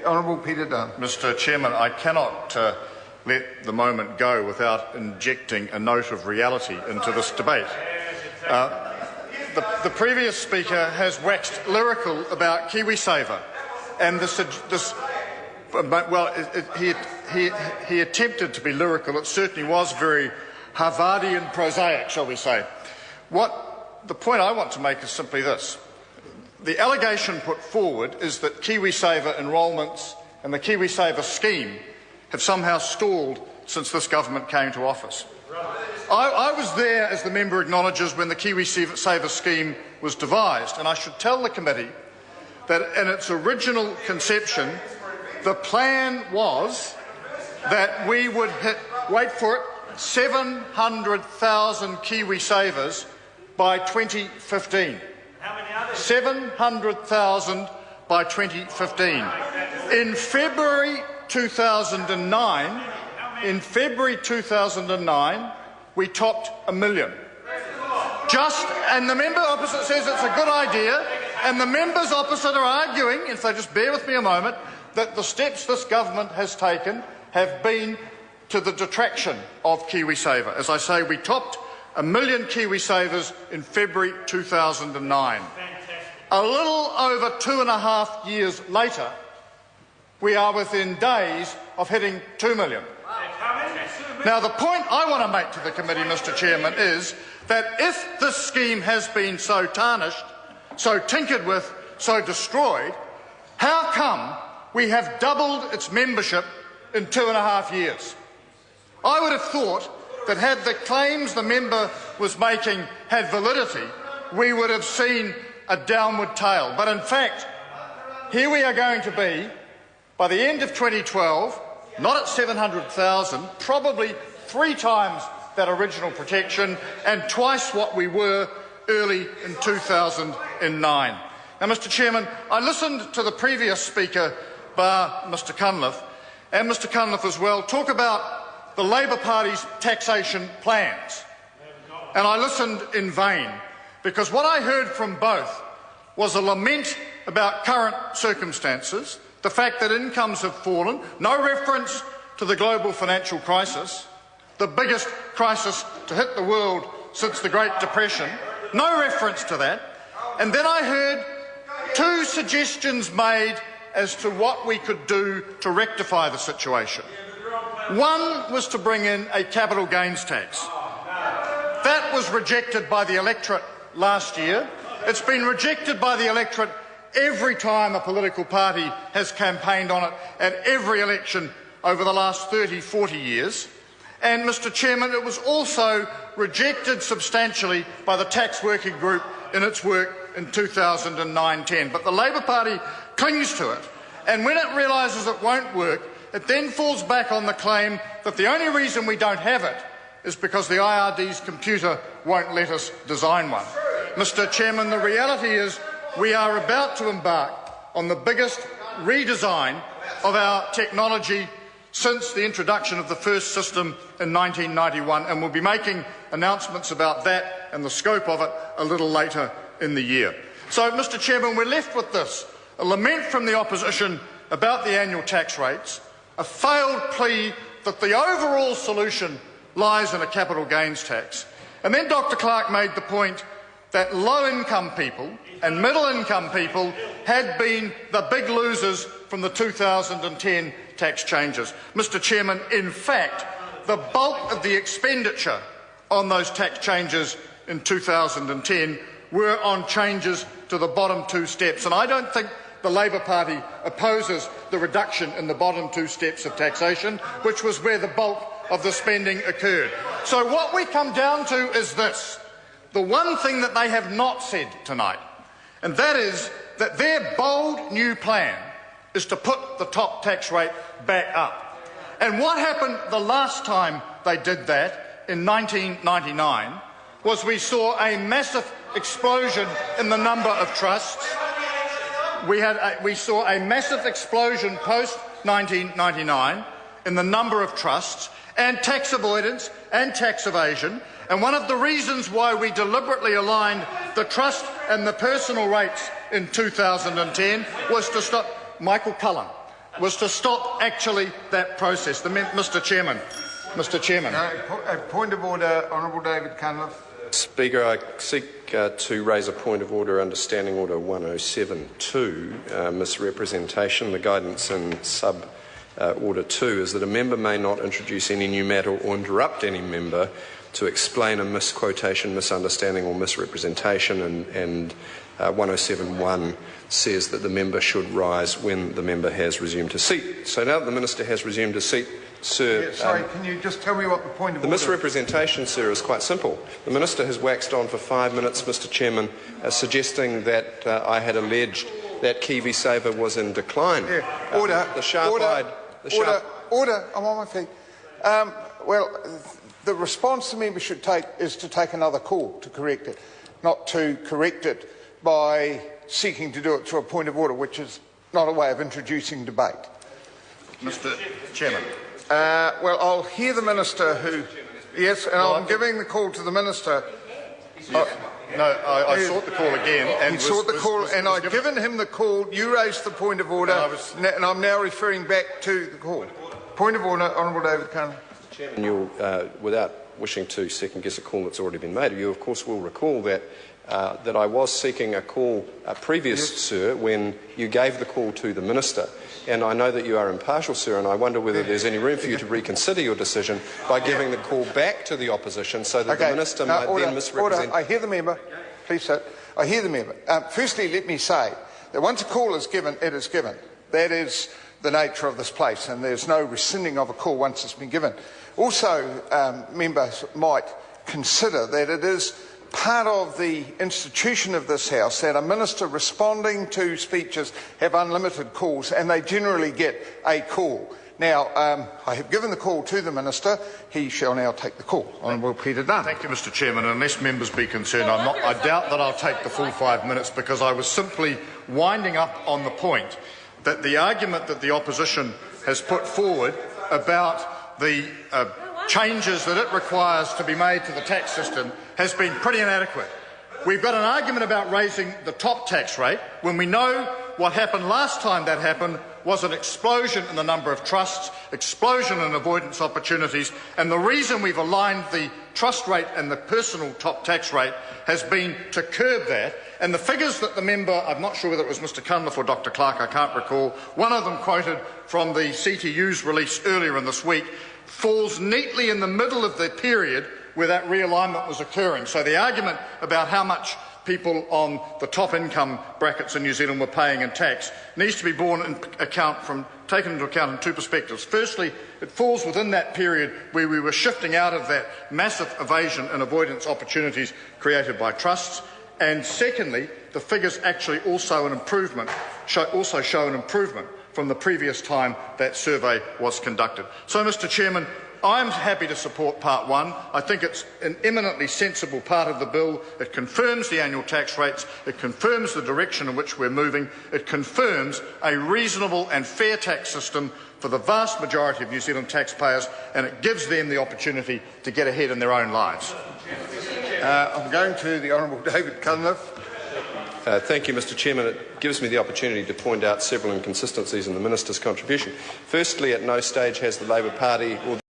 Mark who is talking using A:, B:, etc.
A: Honourable Peter Dunn.
B: Mr Chairman, I cannot let the moment go without injecting a note of reality into this debate. The previous speaker has waxed lyrical about KiwiSaver, and he attempted to be lyrical. It certainly was very Harvardian prosaic, shall we say. The point I want to make is simply this. The allegation put forward is that KiwiSaver enrolments and the KiwiSaver scheme have somehow stalled since this government came to office. I was there, as the member acknowledges, when the KiwiSaver scheme was devised, and I should tell the committee that in its original conception, the plan was that we would hit, wait for it, 700,000 KiwiSavers by 2015. 700,000 by 2015. In February 2009, we topped 1 million. And the member opposite says it's a good idea, and the members opposite are arguing, if they just bear with me a moment, that the steps this government has taken have been to the detraction of KiwiSaver. As I say, we topped 1 million KiwiSavers in February 2009. A little over 2.5 years later, we are within days of hitting 2 million. Now, the point I want to make to the committee, Mr Chairman, is that if this scheme has been so tarnished, so tinkered with, so destroyed, how come we have doubled its membership in 2.5 years? I would have thought that had the claims the member was making had validity, we would have seen a downward tail. But in fact, here we are going to be, by the end of 2012, not at 700,000, probably 3 times that original protection and twice what we were early in 2009. Now, Mr Chairman, I listened to the previous speaker, bar Mr Cunliffe, and Mr Cunliffe as well, talk about the Labour Party's taxation plans. And I listened in vain, because what I heard from both was a lament about current circumstances, the fact that incomes have fallen, no reference to the global financial crisis, the biggest crisis to hit the world since the Great Depression, no reference to that. And then I heard 2 suggestions made as to what we could do to rectify the situation. One was to bring in a capital gains tax. That was rejected by the electorate last year. It's been rejected by the electorate every time a political party has campaigned on it at every election over the last 30, 40 years. And, Mr Chairman, it was also rejected substantially by the Tax Working Group in its work in 2009-10. But the Labour Party clings to it, and when it realises it won't work, it then falls back on the claim that the only reason we don't have it is because the IRD's computer won't let us design one. Mr Chairman, the reality is we are about to embark on the biggest redesign of our technology since the introduction of the first system in 1991, and we'll be making announcements about that and the scope of it a little later in the year. So, Mr Chairman, we're left with this: a lament from the opposition about the annual tax rates, a failed plea that the overall solution lies in a capital gains tax, and then Dr Clark made the point that low-income people and middle-income people had been the big losers from the 2010 tax changes. Mr Chairman, in fact, the bulk of the expenditure on those tax changes in 2010 were on changes to the bottom 2 steps, and I don't think the Labour Party opposes the reduction in the bottom 2 steps of taxation, which was where the bulk of the spending occurred. So what we come down to is this: the one thing that they have not said tonight, and that is that their bold new plan is to put the top tax rate back up. And what happened the last time they did that, in 1999, was we saw a massive explosion in the number of trusts. We saw a massive explosion post-1999 in the number of trusts, and tax avoidance and tax evasion. And one of the reasons why we deliberately aligned the trust and the personal rates in 2010 was to stop Michael Cullen. was to stop actually that process. Mr. Chairman.
A: A point of order, Honourable David Cunliffe.
C: Speaker, I seek to raise a point of order under Standing Order 107.2, misrepresentation. The guidance in Order 2 is that a member may not introduce any new matter or interrupt any member to explain a misquotation, misunderstanding or misrepresentation, and 107.1 says that the member should rise when the member has resumed his seat. So now that the Minister has resumed his seat, sir...
A: Can you just tell me what the point of
C: order is? The misrepresentation, sir, is quite simple. The Minister has waxed on for 5 minutes, Mr Chairman, suggesting that I had alleged that KiwiSaver was in decline.
A: Yeah. Order. Order. I'm on my feet. The response the member should take is to take another call to correct it, not to correct it by seeking to do it through a point of order, which is not a way of introducing debate.
B: Mr. Chairman.
A: I'll hear the Minister who... Yes, and I'm giving the call to the Minister.
B: I sought the call again. And
A: sought the call, and I've given him the call. You raised the point of order, and I'm now referring back to the call. Point of order, Honourable David Cunliffe.
C: Chairman, without wishing to second-guess a call that's already been made, you, of course, will recall that I was seeking a call previous, sir, when you gave the call to the Minister. And I know that you are impartial, sir, and I wonder whether there's any room for you to reconsider your decision by giving the call back to the opposition so that the Minister might then misrepresent...
A: Order. I hear the member. Please, sir. I hear the member. Firstly, let me say that once a call is given, it is given. That is the nature of this place, and there's no rescinding of a call once it's been given. Also, members might consider that it is part of the institution of this House that a Minister responding to speeches have unlimited calls, and they generally get a call. Now, I have given the call to the Minister. He shall now take the call. Honourable Peter Dunn.
B: Thank you, Mr. Chairman. Unless members be concerned, I doubt that I'll take the full 5 minutes, because I was simply winding up on the point that the argument that the opposition has put forward about the changes that it requires to be made to the tax system has been pretty inadequate. We've got an argument about raising the top tax rate when we know what happened last time that happened was an explosion in the number of trusts, explosion in avoidance opportunities, and the reason we've aligned the trust rate and the personal top tax rate has been to curb that. And the figures that the member, I'm not sure whether it was Mr Cunliffe or Dr Clark, I can't recall, one of them quoted from the CTU's release earlier in this week, falls neatly in the middle of the period where that realignment was occurring. So the argument about how much people on the top income brackets in New Zealand were paying in tax needs to be taken into account in two perspectives. Firstly, it falls within that period where we were shifting out of that massive evasion and avoidance opportunities created by trusts. And secondly, the figures actually also show an improvement from the previous time that survey was conducted. So, Mr Chairman, I'm happy to support Part 1. I think it's an eminently sensible part of the bill. It confirms the annual tax rates. It confirms the direction in which we're moving. It confirms a reasonable and fair tax system for the vast majority of New Zealand taxpayers, and it gives them the opportunity to get ahead in their own lives.
A: I'm going to the Honourable David Cunliffe.
C: Thank you, Mr Chairman. It gives me the opportunity to point out several inconsistencies in the Minister's contribution. Firstly, at no stage has the Labor Party or